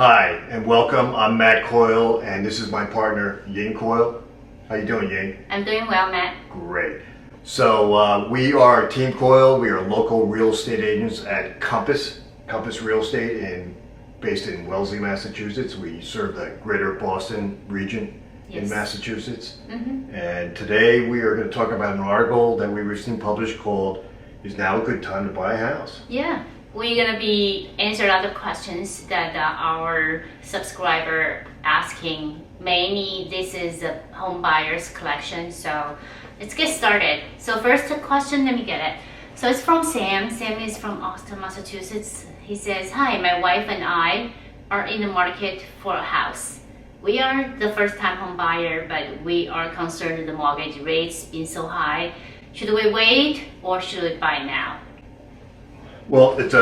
Hi, and welcome. I'm Matt Coyle, and this is my partner, Ying Coyle. How you doing, Ying? I'm doing well, Matt. Great. So we are Team Coyle. We are local real estate agents at Compass Real Estate, based in Wellesley, Massachusetts. We serve the greater Boston region in Massachusetts. And today we are going to talk about an article that we recently published called "Is Now a Good Time to Buy a House?" Yeah. We're going to be answering other questions that our subscriber asking. Mainly, this is a home buyers collection. So let's get started. So first question, let me get it. So it's from Sam. Sam is from Austin, Massachusetts. He says, "Hi, my wife and I are in the market for a house. We are the first-time home buyer, but we are concerned the mortgage rates being so high. Should we wait or should we buy now?" Well, it's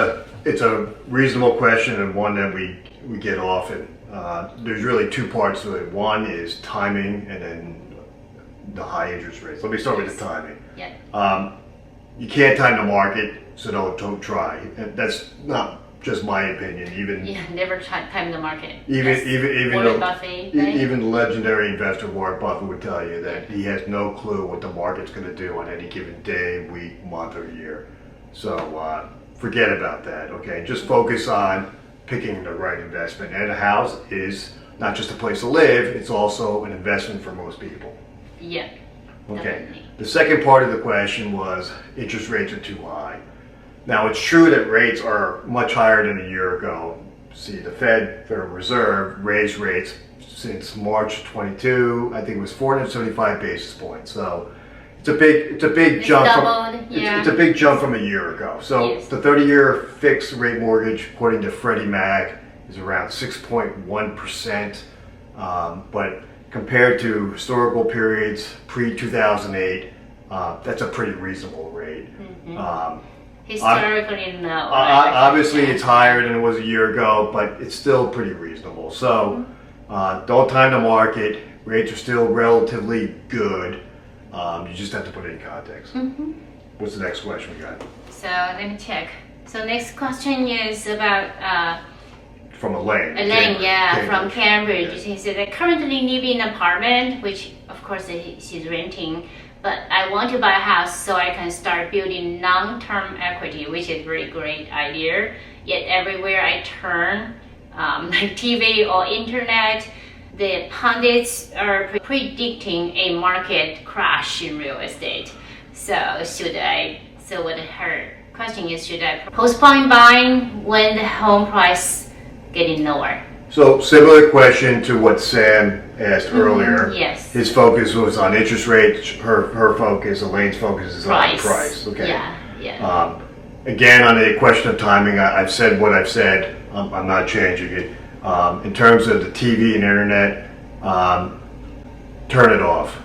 a reasonable question, and one that we get often. There's really two parts to it. One is timing, and then the high interest rates. Let me start with the timing. Yeah. You can't time the market, so don't try. And that's not just my opinion. Never time the market. Even the legendary investor Warren Buffett would tell you that he has no clue what the market's going to do on any given day, week, month, or year. So forget about that. Okay, just focus on picking the right investment. And a house is not just a place to live; it's also an investment for most people. Yeah. Okay. The second part of the question was interest rates are too high. Now, it's true that rates are much higher than a year ago. See, the Federal Reserve raised rates since March 22. I think it was 475 basis points. So it's a big jump. It's a big jump from a year ago. So the 30-year fixed rate mortgage, according to Freddie Mac, is around 6.1%. But compared to historical periods pre-2008, that's a pretty reasonable rate. Historically, no. Obviously, it's higher than it was a year ago, but it's still pretty reasonable. So don't time the market. Rates are still relatively good. You just have to put it in context. What's the next question we got? So let me check. So next question is about from Elaine. Elaine, from Cambridge. He said, "I currently live in an apartment, which of course she's renting, but I want to buy a house so I can start building long-term equity," which is a very great idea. Yet everywhere I turn, like TV or internet, the pundits are predicting a market crash in real estate. So what her question is, should I postpone buying when the home price getting lower? So similar question to what Sam asked earlier. Yes. His focus was on interest rates. Her focus, Elaine's focus, is on price. Okay. Yeah. Again, on the question of timing, I've said what I've said. I'm not changing it. In terms of the TV and internet, turn it off.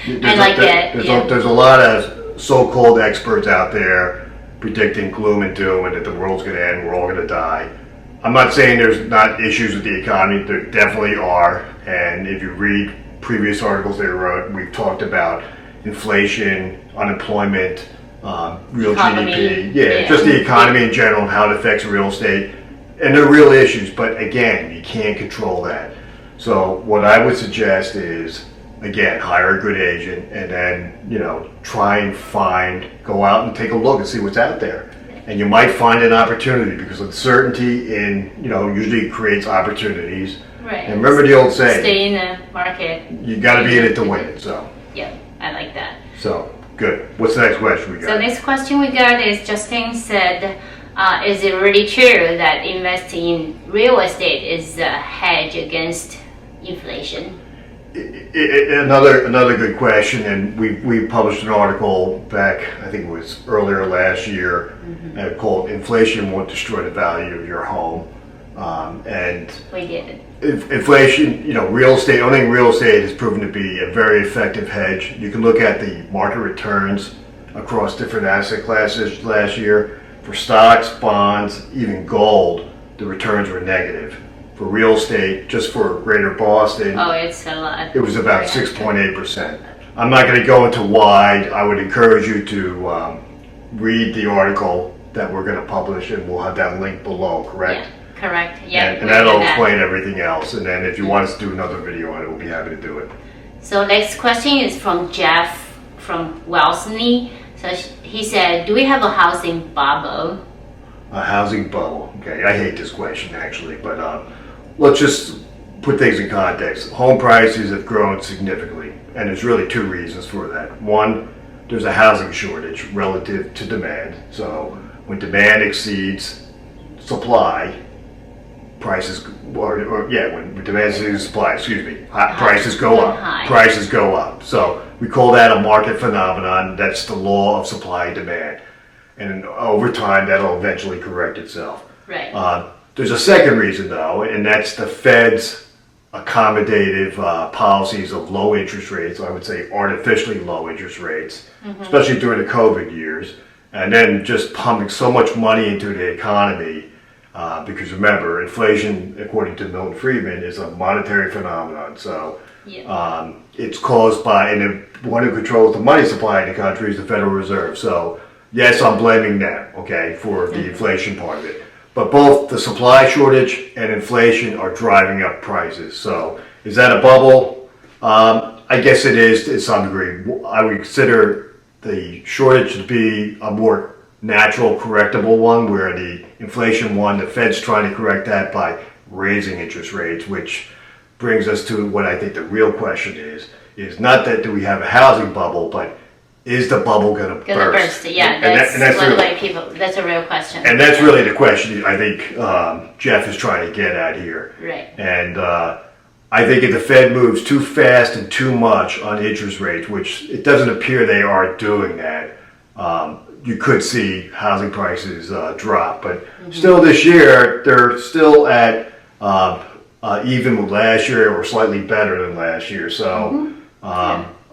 There's a lot of so-called experts out there predicting gloom and doom and that the world's going to end, we're all going to die. I'm not saying there's not issues with the economy. There definitely are. And if you read previous articles they wrote, we've talked about inflation, unemployment, real GDP. Just the economy in general and how it affects real estate. And they're real issues, but again, you can't control that. So what I would suggest is, again, hire a good agent and then, try and go out and take a look and see what's out there. And you might find an opportunity because uncertainty usually creates opportunities. Right. And remember the old saying, stay in the market. You got to be in it to win it. So. Yeah, I like that. So, good. What's the next question we got? So next question we got is Justin said, is it really true that investing in real estate is a hedge against inflation? Another good question, and we published an article back, I think it was earlier last year, called "Inflation Won't Destroy the Value of Your Home." And we did. Inflation, owning real estate has proven to be a very effective hedge. You can look at the market returns across different asset classes last year. For stocks, bonds, even gold, the returns were negative. For real estate, just for Greater Boston, it's a lot. It was about 6.8%. I'm not going to go into why. I would encourage you to read the article that we're going to publish, and we'll have that link below, correct? Correct. Yeah. And we'll that'll do that. explain everything else. And then if you want us to do another video on it, we'll be happy to do it. So next question is from Jeff from Wellesley. So he said, do we have a housing bubble? A housing bubble. Okay, I hate this question actually, but let's just put things in context. Home prices have grown significantly, and there's really two reasons for that. One, there's a housing shortage relative to demand. So when demand exceeds supply, when demand exceeds supply, prices go up. High. Prices go up. So we call that a market phenomenon. That's the law of supply and demand. And over time, that'll eventually correct itself. Right. There's a second reason, though, and that's the Fed's accommodative policies of low interest rates. I would say artificially low interest rates, especially during the COVID years, and then just pumping so much money into the economy. Because remember, inflation, according to Milton Friedman, is a monetary phenomenon. So it's caused by, and the one who controls the money supply in the country is the Federal Reserve. So yes, I'm blaming them, okay, for the inflation part of it. But both the supply shortage and inflation are driving up prices. So is that a bubble? I guess it is to some degree. I would consider the shortage to be a more natural correctable one, where the inflation one, the Fed's trying to correct that by raising interest rates, which brings us to what I think the real question is not that do we have a housing bubble, but is the bubble going to burst? Yeah, that's a real question. And that's really the question I think Jeff is trying to get at here. Right. And I think if the Fed moves too fast and too much on interest rates, which it doesn't appear they are doing that, you could see housing prices drop. But still this year, they're still at even with last year or slightly better than last year. So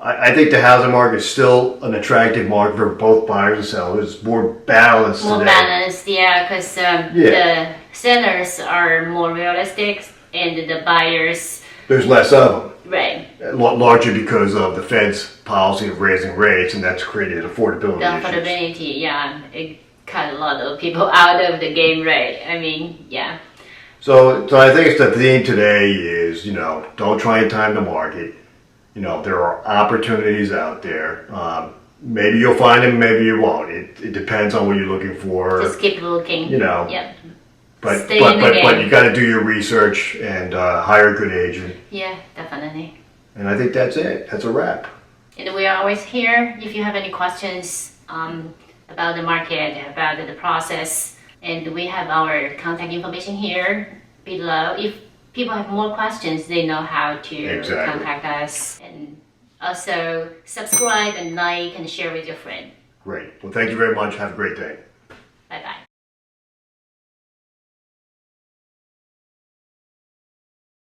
I think the housing market is still an attractive market for both buyers and sellers. It's more balanced More today. balanced, yeah, because the sellers are more realistic and the buyers, There's less of them. right, Largely because of the Fed's policy of raising rates, and that's created affordability the issues. affordability, yeah, it cut a lot of people out of the game, right? I mean, yeah. So I think it's the theme today is, don't try and time the market. There are opportunities out there. Maybe you'll find them, maybe you won't. It depends on what you're looking for. Just keep looking. But Stay in the game. you got to do your research and hire a good agent. Yeah, definitely. And I think that's it. That's a wrap. And we are always here if you have any questions about the market, about the process. And we have our contact information here below. If people have more questions, they know how to contact us. And also subscribe and like and share with your friend. Great. Well, thank you very much. Have a great day.